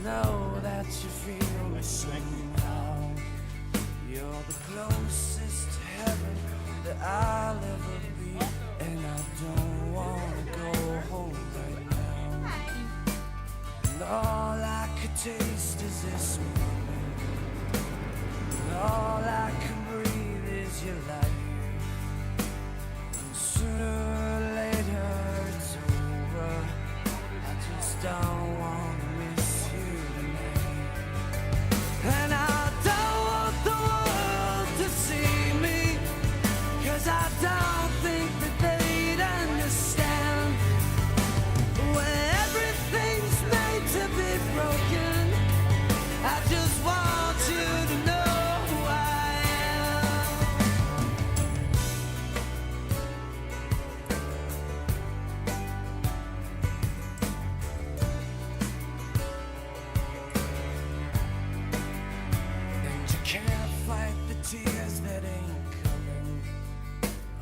know that you feel me somehow. You're the closest to heaven that I'll ever be, and I don't wanna go home right now. And all I could taste is this moment, and all I can breathe is your light. And sooner or later it's over. I just don't wanna miss you tonight. And I don't want the world to see me, 'cause I don't think that they'd understand. When everything's made to be broken, I just want you to know who I am. And you can't fight the tears that ain't coming,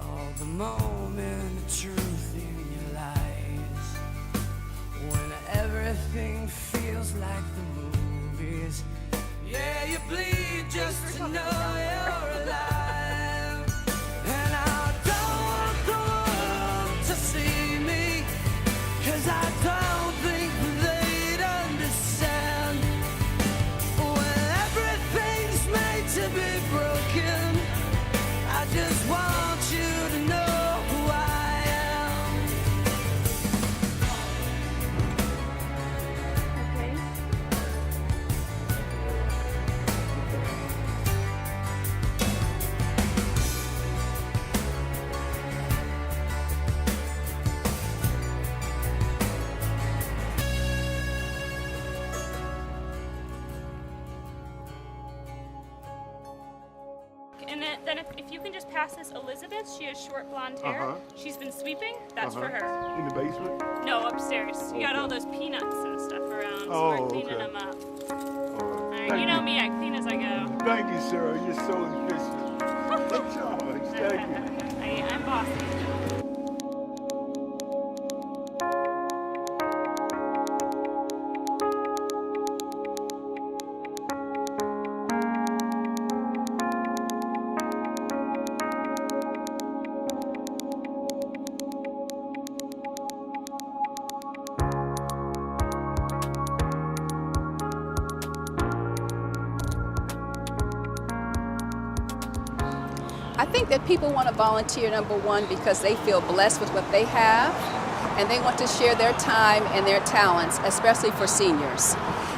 all the moment of truth in your lies. When everything feels like the movies, yeah, you bleed just to know you're alive. And I don't want the world to see me, 'cause I don't think they'd understand. When everything's made to be broken, I just want you to know who I am. And then if you can just pass this Elizabeth, she has short blonde hair. She's been sweeping. That's for her. In the basement? No, upstairs. You got all those peanuts and stuff around, so we're cleaning them up. All right, you know me, I clean as I go. Thank you, Sarah. You're so efficient. Good job. Thank you. I'm bossy. I think that people want to volunteer, number one, because they feel blessed with what they have, and they want to share their time and their talents, especially for seniors.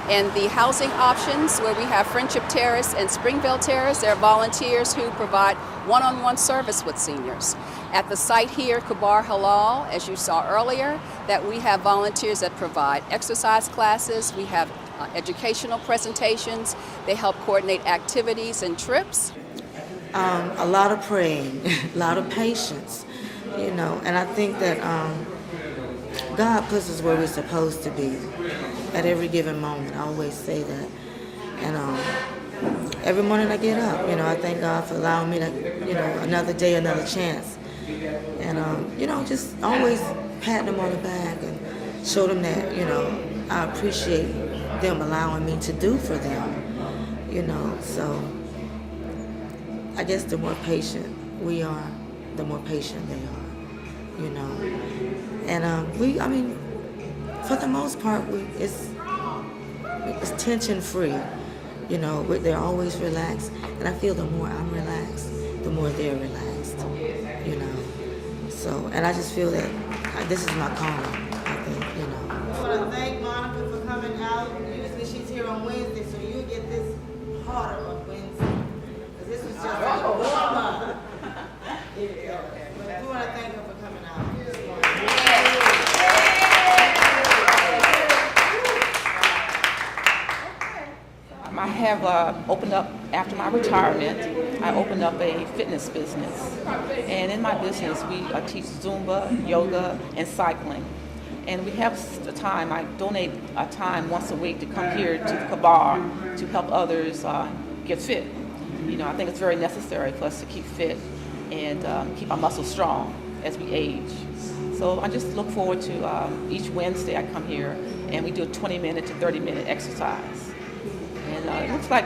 And the housing options, where we have Friendship Terrace and Springville Terrace, there are volunteers who provide one-on-one service with seniors. At the site here, Kabar Halal, as you saw earlier, that we have volunteers that provide exercise classes, we have educational presentations, they help coordinate activities and trips. A lot of praying, a lot of patience, you know, and I think that God puts us where we're supposed to be at every given moment. I always say that. And every morning I get up, you know, I thank God for allowing me to, you know, another day, another chance. And, you know, just always pat them on the back and show them that, you know, I appreciate them allowing me to do for them, you know, so. I guess the more patient we are, the more patient they are, you know. And I mean, for the most part, it's tension-free, you know. They're always relaxed, and I feel the more I'm relaxed, the more they're relaxed, you know. So, and I just feel that this is my calling, I think, you know. I want to thank Monica for coming out. Usually she's here on Wednesday, so you get this harder on Wednesday. This is just like a warm-up. But we want to thank her for coming out. I have opened up, after my retirement, I opened up a fitness business. And in my business, we teach Zumba, yoga, and cycling. And we have a time, I donate a time once a week to come here to the Kabar to help others get fit. You know, I think it's very necessary for us to keep fit and keep our muscles strong as we age. So I just look forward to each Wednesday I come here and we do a 20-minute to 30-minute exercise. And it looks like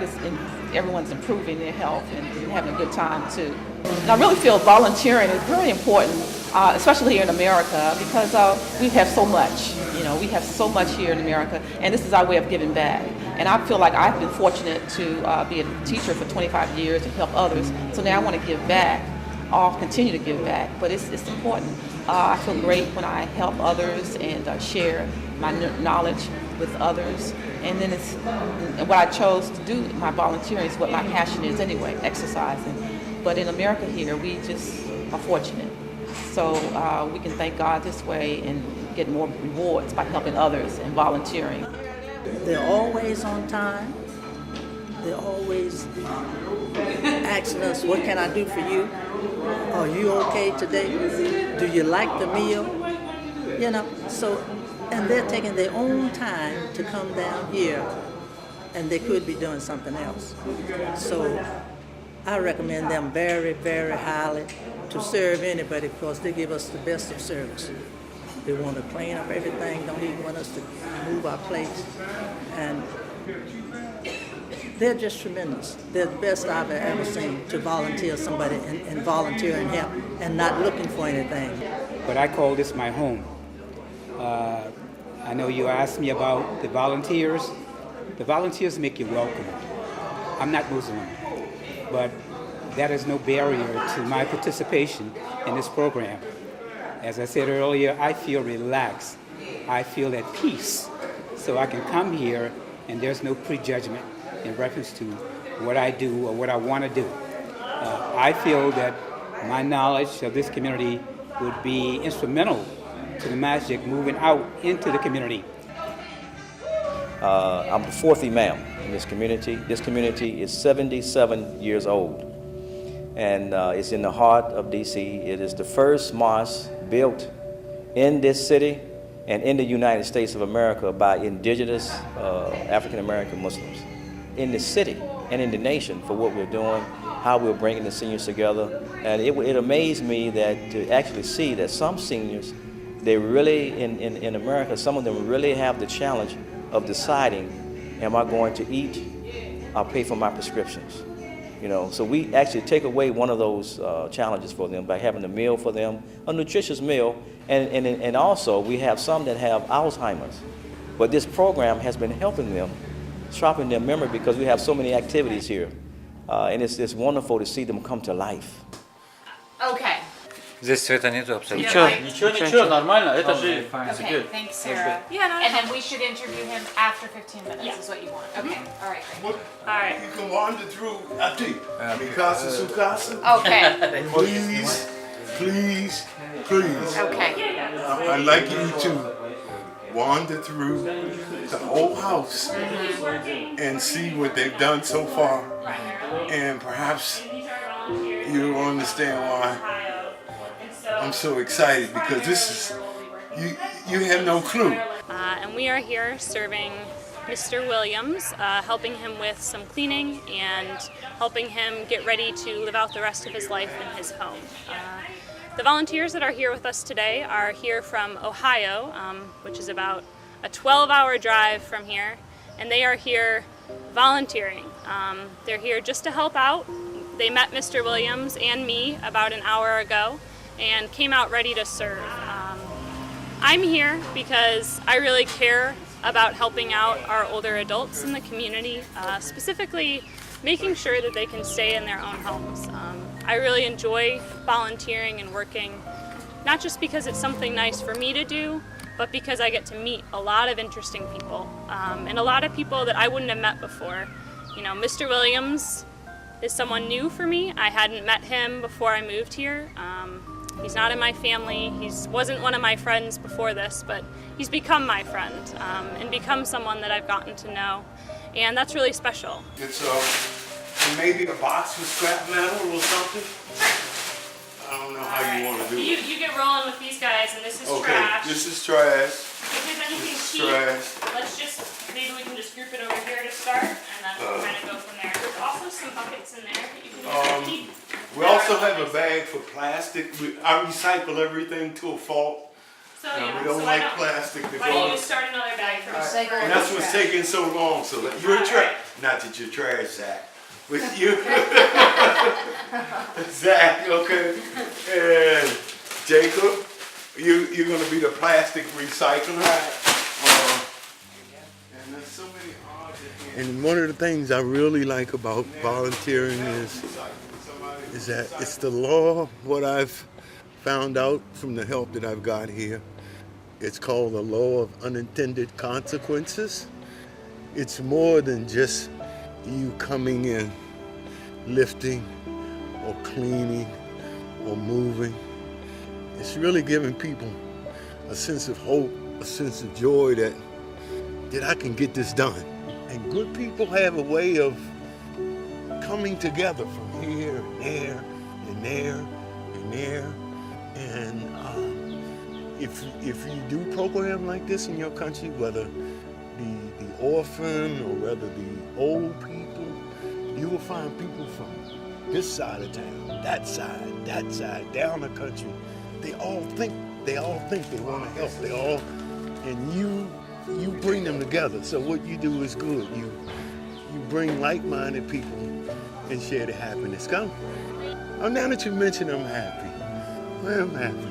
everyone's improving their health and having a good time too. And I really feel volunteering is really important, especially here in America, because we have so much. We have so much here in America, and this is our way of giving back. And I feel like I've been fortunate to be a teacher for 25 years and help others. So now I want to give back. I'll continue to give back, but it's important. I feel great when I help others and share my knowledge with others. And then what I chose to do, my volunteering is what my passion is anyway, exercising. But in America here, we just are fortunate. So we can thank God this way and get more rewards by helping others and volunteering. They're always on time. They're always asking us, what can I do for you? Are you okay today? Do you like the meal? So, and they're taking their own time to come down here, and they could be doing something else. So I recommend them very, very highly to serve anybody because they give us the best of service. They want to clean up everything, don't even want us to move our plates. And they're just tremendous. They're the best I've ever seen to volunteer somebody and volunteer and help and not looking for anything. But I call this my home. I know you asked me about the volunteers. The volunteers make you welcome. I'm not Muslim, but that is no barrier to my participation in this program. As I said earlier, I feel relaxed. I feel at peace. So I can come here and there's no prejudgment in reference to what I do or what I want to do. I feel that my knowledge of this community would be instrumental to the masjid moving out into the community. I'm the fourth imam in this community. This community is 77 years old, and it's in the heart of D.C. It is the first mosque built in this city and in the United States of America by indigenous African-American Muslims. In the city and in the nation for what we're doing, how we're bringing the seniors together. And it amazed me that to actually see that some seniors, they really, in America, some of them really have the challenge of deciding, am I going to eat or pay for my prescriptions? So we actually take away one of those challenges for them by having a meal for them, a nutritious meal, and also we have some that have Alzheimer's. But this program has been helping them, sharpening their memory because we have so many activities here. And it's wonderful to see them come to life. Okay. Здесь цвета нету абсолютно. Ничего, нормально. Это же Okay, thanks, Sarah. Yeah, and then we should interview him after 15 minutes, is what you want. Okay, all right, great. All right. You can wander through Ati. Mikasa Sukasa. Okay. Please. Okay. I'd like you to wander through the whole house and see what they've done so far. And perhaps you'll understand why I'm so excited, because this is, you have no clue. And we are here serving Mr. Williams, helping him with some cleaning and helping him get ready to live out the rest of his life in his home. The volunteers that are here with us today are here from Ohio, which is about a 12-hour drive from here, and they are here volunteering. They're here just to help out. They met Mr. Williams and me about an hour ago and came out ready to serve. I'm here because I really care about helping out our older adults in the community, specifically making sure that they can stay in their own homes. I really enjoy volunteering and working, not just because it's something nice for me to do, but because I get to meet a lot of interesting people, and a lot of people that I wouldn't have met before. Mr. Williams is someone new for me. I hadn't met him before I moved here. He's not in my family. He wasn't one of my friends before this, but he's become my friend and become someone that I've gotten to know, and that's really special. It's maybe a box with scrap metal or something. I don't know how you want to do it. You get rolling with these guys, and this is Okay, trash. this is trash. If there's anything cheap, trash. maybe we can just group it over here to start, and then we'll kind of go from there. There's also some buckets in there that you can keep. We also have a bag for plastic. I recycle everything to a fault. So And yeah, we don't so like why don't- plastic to Why don't go. you start another bag for us? And that's what's taking so long. So let you're trash. Not that you're trash, Zach. With you, Zach. Okay. And Jacob, you're gonna be the plastic recycler. And there's so many odds. And one of the things I really like about volunteering is that it's the law. What I've found out from the help that I've got here, it's called the law of unintended consequences. It's more than just you coming in, lifting or cleaning or moving. It's really giving people a sense of hope, a sense of joy that I can get this done. And good people have a way of coming together from here and there and there and there. And if you do a program like this in your country, whether the orphan or whether the old people, you will find people from this side of town, that side, down the country. They all think they want to help. And you bring them together. So what you do is good. You bring like-minded people and share the happiness. Come. Oh, now that you mention, I'm happy. I'm happy.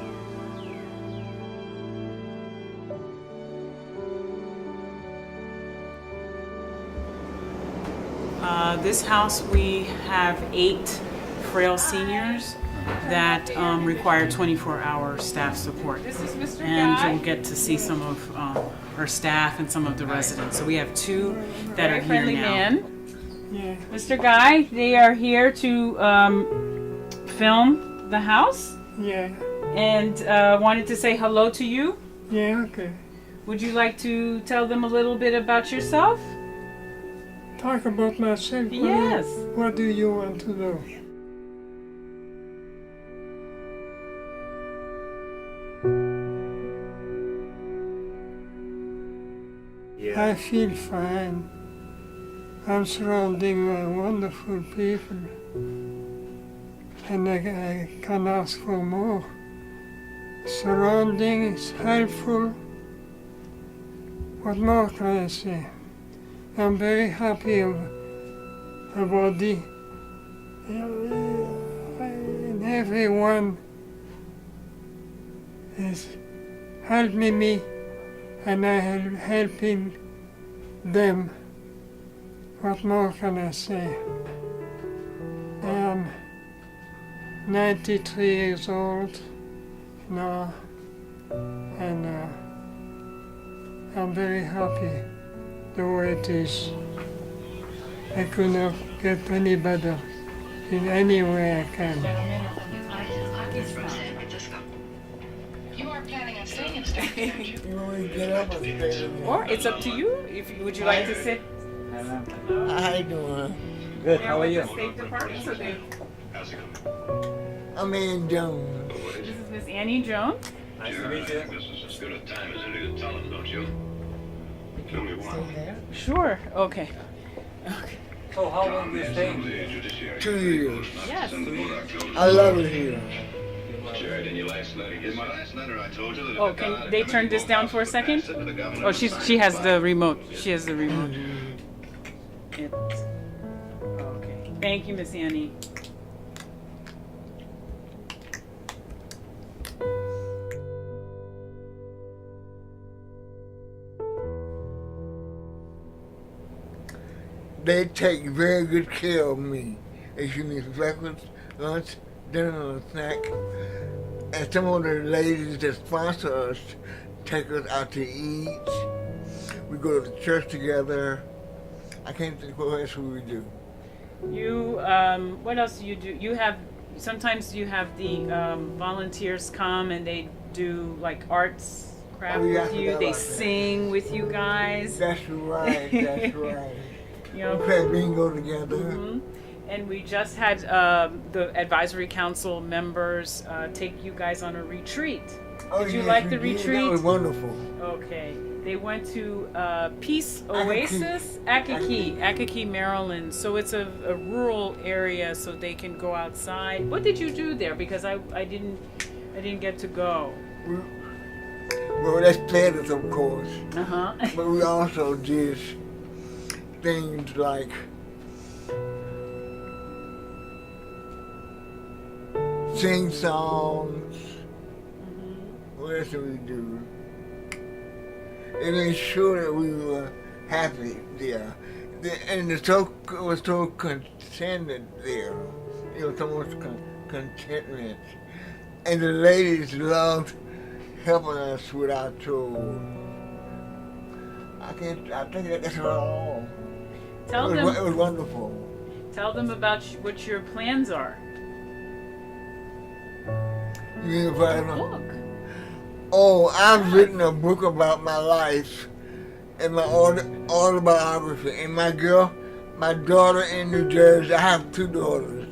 This house, we have 8 frail seniors that require 24-hour staff support. This is Mr. And Guy. you'll get to see some of our staff and some of the residents. So we have 2 that are Very here friendly now. man. Yeah. Mr. Guy, they are here to film the house. Yeah. And wanted to say hello to you. Yeah, okay. Would you like to tell them a little bit about yourself? Talk about myself. Yes. What do you want to know? Yeah. I feel fine. I'm surrounded by wonderful people. And I can ask for more. Surrounding is helpful. What more can I say? I'm very happy about the and everyone is helping me and I am helping them. What more can I say? I am 93 years old now and I'm very happy the way it is. I could not get any better in any way I can. You are planning on staying in Stanford, aren't you? You want me to get up or stay? Or it's up to you. Would you like to sit? How you doing? Good, how are you? State Department, so they- I'm Ann Jones. This is Miss Annie Jones. Nice to meet you. This is as good a time as any to tell them, don't you? Tell me why. Sure. Okay. Okay. So how long do you stay? 2 years. Yes. I love it here. Jared, in your last letter, in my last letter, I told you that if Oh, it got out can of they committee, turn this both down houses for a would second? sit with the governor Oh, and she has the remote. She has the remote. Mm-hmm. Okay. Thank you, Miss Annie. They take very good care of me. They give me breakfast, lunch, dinner, and snack. And some of the ladies that sponsor us take us out to eat. We go to church together. I can't think what else we do. You, what else do you do? You have, sometimes you have the volunteers come and they do like arts, craft Oh, yeah, I with you. forgot They about that. sing with you guys. That's right, that's right. You know, We play bingo together. Mhm. And we just had the advisory council members take you guys on a retreat. Oh, Did you yes, like we the did. retreat? That was wonderful. Okay. They went to Peace Akaki. Oasis, Akaki, Maryland. So it's a rural area, so they can go outside. What did you do there? Because I didn't get to go. Well, that's planets, of course. Uh-huh. But we also did things like sing songs. What else did we do? And made sure that we were happy there. And the talk was so contented there. It was so much contentment. And the ladies loved helping us with our chores. I think that's all. Tell them. It was wonderful. Tell them about what your plans are. You mean if I- Book. Oh, I've written a book about my life and my autobiography. And my daughter in New Jersey, I have 2 daughters.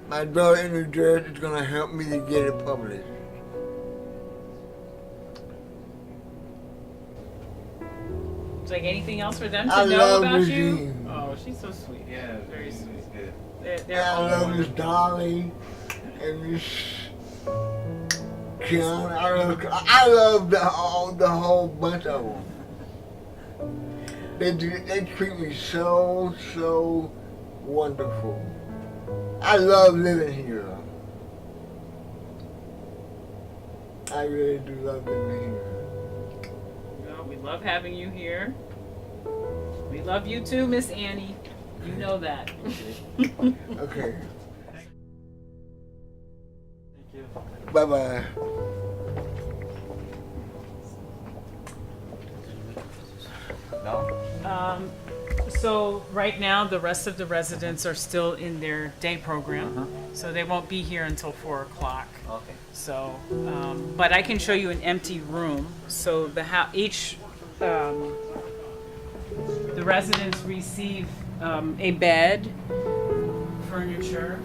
My daughter in New Jersey is going to help me to get it published. Is like anything else for them to I know love about you? Regine. Oh, she's so sweet. Yeah, Very sweet. good. They're I all love Miss wonderful. Dolly and Miss Kiana. I love the whole bunch of them. They treat me so wonderful. I love living here. I really do love living here. Well, we love having you here. We love you too, Miss Annie. You know that. Okay. Thank you. Bye-bye. No? So right now, the rest of the residents are still in their day program, so they won't be here until 4 o'clock. Okay. So, but I can show you an empty room. So the the residents receive a bed, furniture.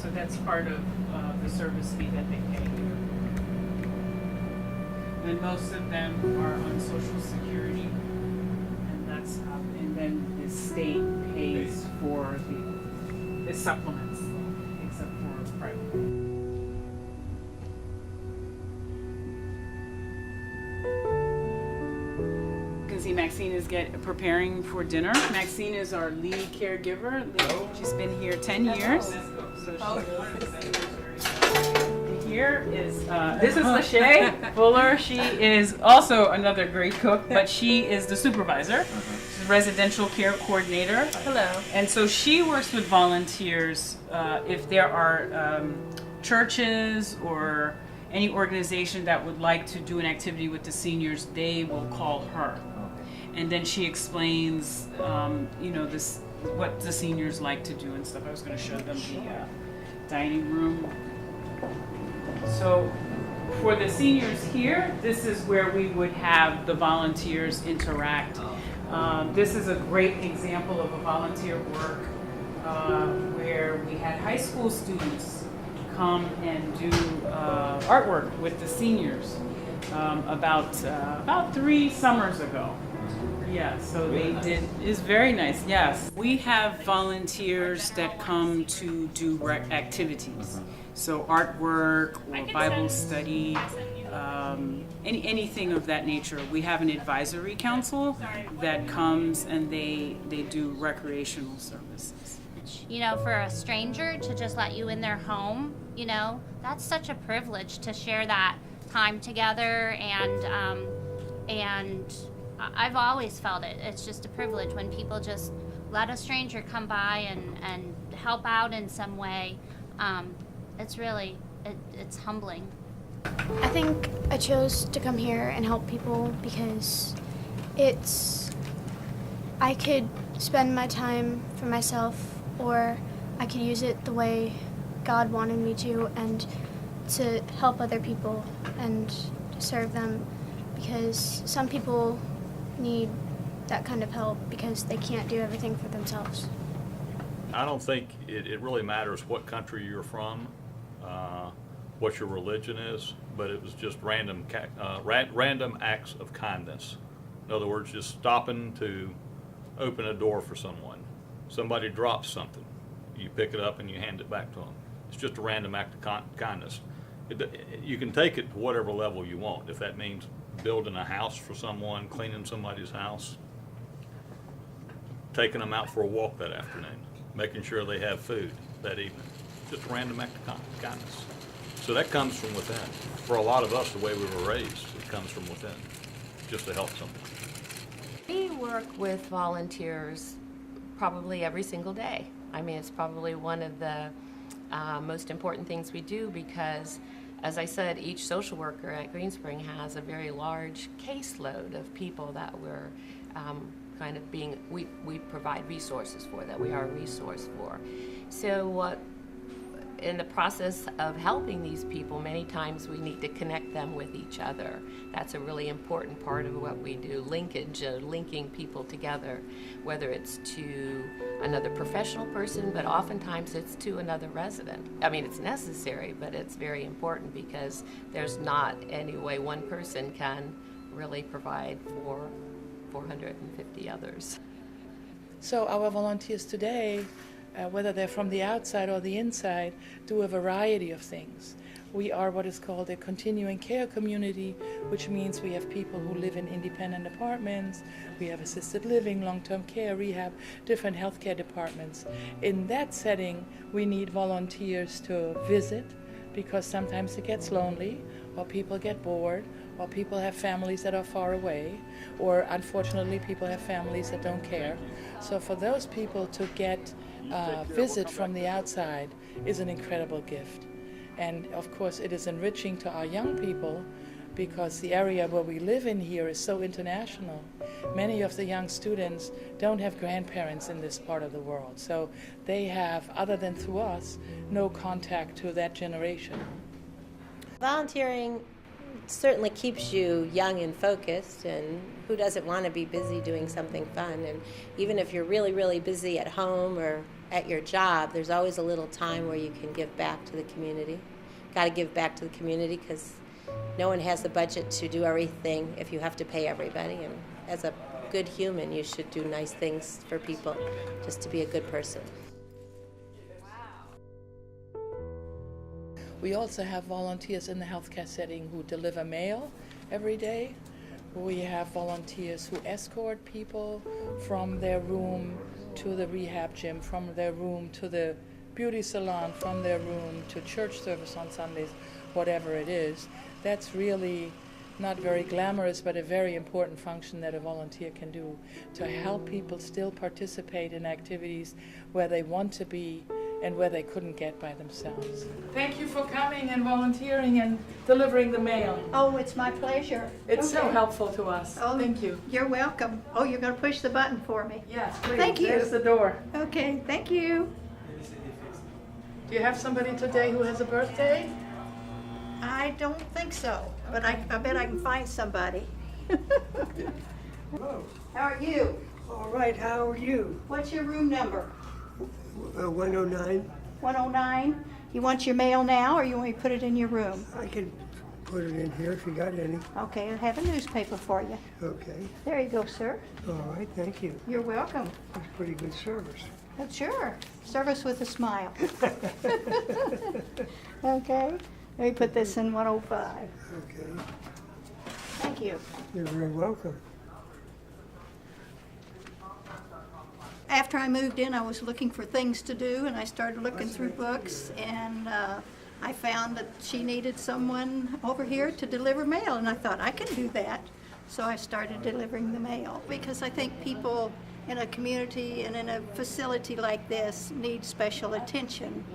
So that's part of the service fee that they pay. And most of them are on Social Security, and that's how. And then the state pays for the supplements, except for private. You can see Maxine is preparing for dinner. Maxine is our lead caregiver. She's been here 10 years. So here is, this is Lachey Fuller. She is also another great cook, but she is the supervisor. She's a residential care coordinator. Hello. And so she works with volunteers if there are churches or any organization that would like to do an activity with the seniors, they will call her. And then she explains, what the seniors like to do and stuff. I was going to show them the dining room. So for the seniors here, this is where we would have the volunteers interact. This is a great example of a volunteer work where we had high school students come and do artwork with the seniors about 3 summers ago. Yeah, so they did. It's very nice. Yes, we have volunteers that come to do activities. So artwork or Bible study, anything of that nature. We have an advisory council that comes and they do recreational services. You know, for a stranger to just let you in their home, you know, that's such a privilege to share that time together, and I've always felt it. It's just a privilege when people just let a stranger come by and help out in some way. It's really, it's humbling. I think I chose to come here and help people because I could spend my time for myself, or I could use it the way God wanted me to, and to help other people and to serve them, because some people need that kind of help because they can't do everything for themselves. I don't think it really matters what country you're from, what your religion is, but it was just random acts of kindness. In other words, just stopping to open a door for someone. Somebody drops something, you pick it up and you hand it back to them. It's just a random act of kindness. You can take it to whatever level you want. If that means building a house for someone, cleaning somebody's house, taking them out for a walk that afternoon, making sure they have food that evening. Just a random act of kindness. So that comes from within. For a lot of us, the way we were raised, it comes from within, just to help someone. We work with volunteers probably every single day. I mean, it's probably one of the most important things we do because, as I said, each social worker at Greenspring has a very large caseload of people that we're kind of being, we provide resources for, that we are a resource for. So in the process of helping these people, many times we need to connect them with each other. That's a really important part of what we do, linkage, linking people together, whether it's to another professional person, but oftentimes it's to another resident. I mean, it's necessary, but it's very important because there's not any way one person can really provide for 450 others. So our volunteers today, whether they're from the outside or the inside, do a variety of things. We are what is called a continuing care community, which means we have people who live in independent apartments, we have assisted living, long-term care, rehab, different healthcare departments. In that setting, we need volunteers to visit because sometimes it gets lonely, or people get bored, or people have families that are far away, or unfortunately people have families that don't care. So for those people to get visit from the outside is an incredible gift. And of course it is enriching to our young people because the area where we live in here is so international. Many of the young students don't have grandparents in this part of the world, so they have, other than through us, no contact to that generation. Volunteering certainly keeps you young and focused, and who doesn't want to be busy doing something fun? And even if you're really, really busy at home or at your job, there's always a little time where you can give back to the community. Got to give back to the community because no one has the budget to do everything if you have to pay everybody. And as a good human, you should do nice things for people just to be a good person. We also have volunteers in the healthcare setting who deliver mail every day. We have volunteers who escort people from their room to the rehab gym, from their room to the beauty salon, from their room to church service on Sundays, whatever it is. That's really not very glamorous, but a very important function that a volunteer can do to help people still participate in activities where they want to be and where they couldn't get by themselves. Thank you for coming and volunteering and delivering the mail. Oh, it's my pleasure. It's so Okay. helpful to us. Oh, Thank you. You're welcome. Oh, you're going to push the button for me? Yes, please. Thank you. There's the door. Okay, thank you. Do you have somebody today who has a birthday? I don't think so, but I bet I can find somebody. How are you? All right, how are you? What's your room number? 109. 109. You want your mail now, or you want me to put it in your room? I can put it in here if you got any. Okay, I have a newspaper for you. Okay. There you go, sir. All right, thank you. You're welcome. That's pretty good service. Oh, sure. Service with a smile. Okay. Let me put this in 105. Okay. Thank you. You're very welcome. After I moved in, I was looking for things to do, and I started looking through books, and I found that she needed someone over here to deliver mail, and I thought, I can do that. So I started delivering the mail, because I think people in a community and in a facility like this need special attention.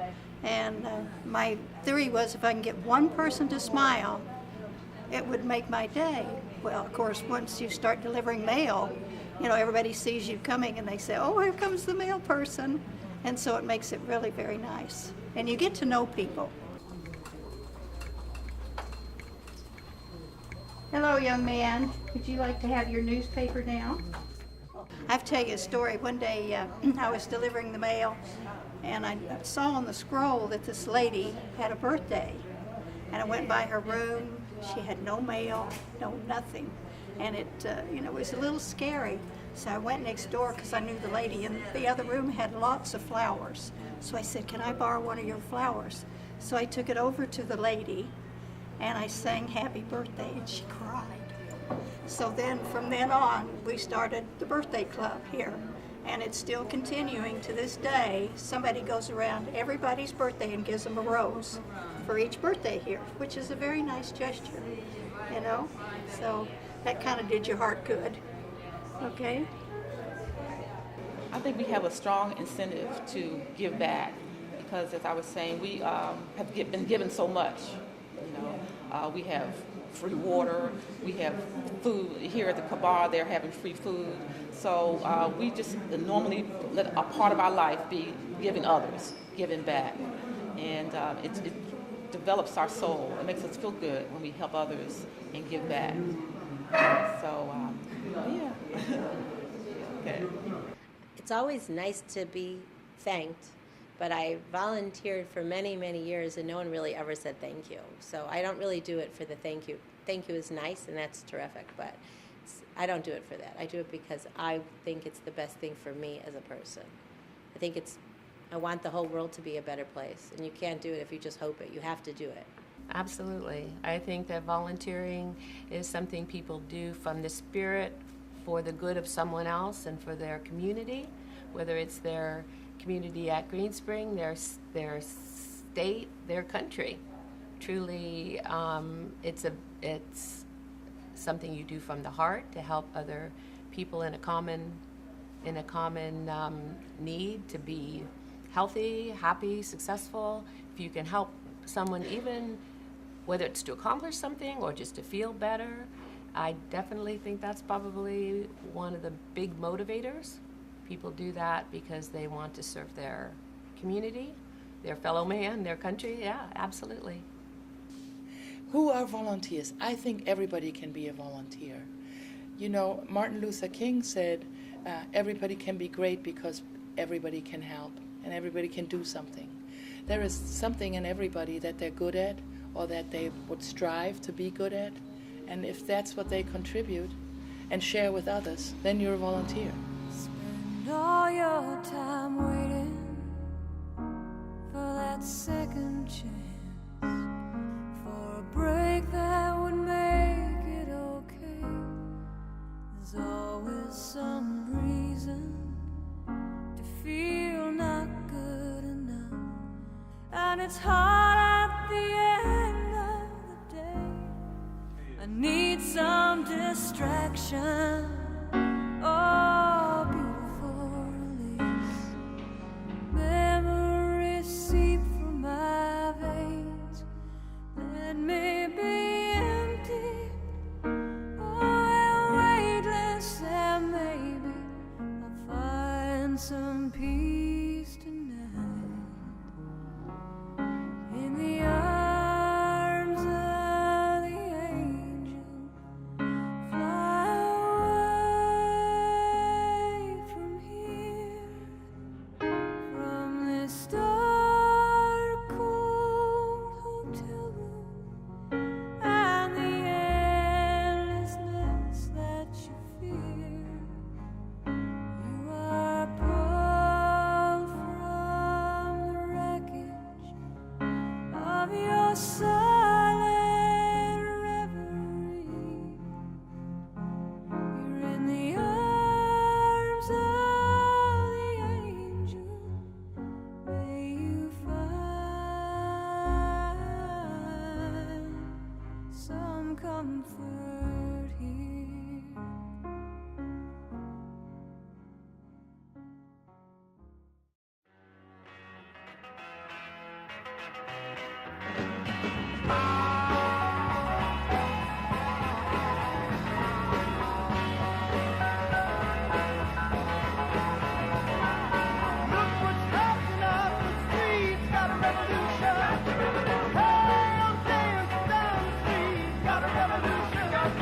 And my theory was if I can get one person to smile, it would make my day. Well, of course, once you start delivering mail, you know, everybody sees you coming and they say, oh, here comes the mail person. And so it makes it really very nice. And you get to know people. Hello, young man. Would you like to have your newspaper now? I have to tell you a story. One day I was delivering the mail, and I saw on the scroll that this lady had a birthday. And I went by her room. She had no mail, no nothing. And it, you know, was a little scary. So I went next door because I knew the lady in the other room had lots of flowers. So I said, can I borrow one of your flowers? So I took it over to the lady, and I sang happy birthday, and she cried. So then, from then on, we started the birthday club here, and it's still continuing to this day. Somebody goes around everybody's birthday and gives them a rose for each birthday here, which is a very nice gesture, you know? So that kind of did your heart good, okay? I think we have a strong incentive to give back because, as I was saying, we have been given so much. You know, we have free water, we have food. Here at the Kabar, they're having free food. So we just normally let a part of our life be giving others, giving back. And it develops our soul. It makes us feel good when we help others and give back. So, yeah. Okay. It's always nice to be thanked, but I volunteered for many, many years and no one really ever said thank you. So I don't really do it for the thank you. Thank you is nice and that's terrific, but I don't do it for that. I do it because I think it's the best thing for me as a person. I want the whole world to be a better place, and you can't do it if you just hope it. You have to do it. Absolutely. I think that volunteering is something people do from the spirit for the good of someone else and for their community, whether it's their community at Green Spring, their state, their country. Truly, it's something you do from the heart to help other people in a common need to be healthy, happy, successful. If you can help someone, even whether it's to accomplish something or just to feel better, I definitely think that's probably one of the big motivators. People do that because they want to serve their community, their fellow man, their country. Yeah, absolutely. Who are volunteers? I think everybody can be a volunteer. You know, Martin Luther King said, everybody can be great because everybody can help and everybody can do something. There is something in everybody that they're good at or that they would strive to be good at. And if that's what they contribute and share with others, then you're a volunteer. Spend all your time waiting for that second chance, for a break that would make it okay. There's always some reason to feel not good enough, and it's hard at the end of the day. I need some distraction, oh, beautiful release. Memories seep from my veins. Let me be empty, oh, weightless, and maybe I'll find some peace tonight in the arms of the angel. Fly away from here, from this dark, cold hotel room and the endlessness that you fear. You are pulled from the wreckage of your silent reverie. You're in the arms of the angel. May you find some comfort here. Got a revolution.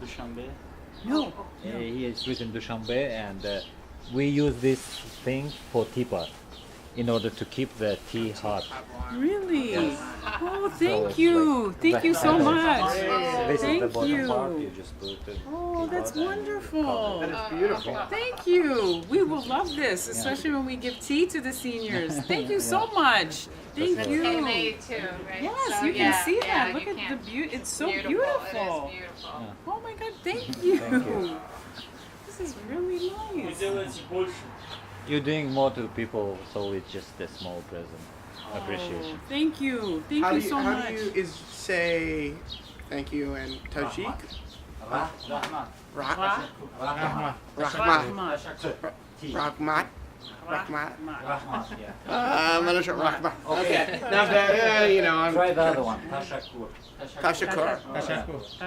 Dushanbe? No. He is written Dushanbe, and we use this thing for teapot in order to keep the tea hot. Really? Yes. Oh, So thank it's you. like Thank the you so handle. much. This is the Thank bottom part. you. You just put it Oh, tea that's hot and wonderful. cover it. That is beautiful. Thank you. We will love this, especially when we give tea to the seniors. Thank you so much. Thank That's you. handmade too, right? Yes, So, you can yeah, see yeah, that. you Look at can. the beauty. It's so Beautiful. beautiful. It is beautiful. Oh my God, thank you. Thank you. This is really nice. You're doing more to people, so it's just a small present. Appreciation. Oh, thank you. Thank How you do you, so how much. do you say thank you in Tajik? Rahmat. Rahmat. Rahmat. Rahmat. I'm not sure. Rahmat. Okay. Now that I'm. Try the other one. Tashakkur. Tashakur.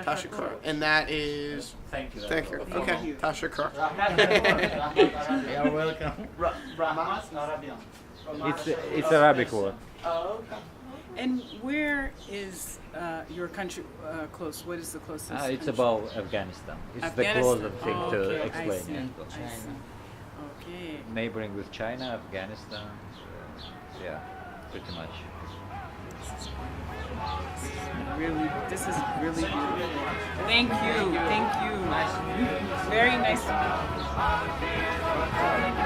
Tashakur. And that is. Thank you. Thank you. Okay. Tashakur. You're welcome. It's Arabic word. Oh, okay. And where is your country close? What is the closest? It's country? about Afghanistan. It's the closest thing to explain. I see. Okay. Neighboring with China, Afghanistan. Yeah, pretty much. This is really beautiful. Thank you. Thank you. Very nice to meet you.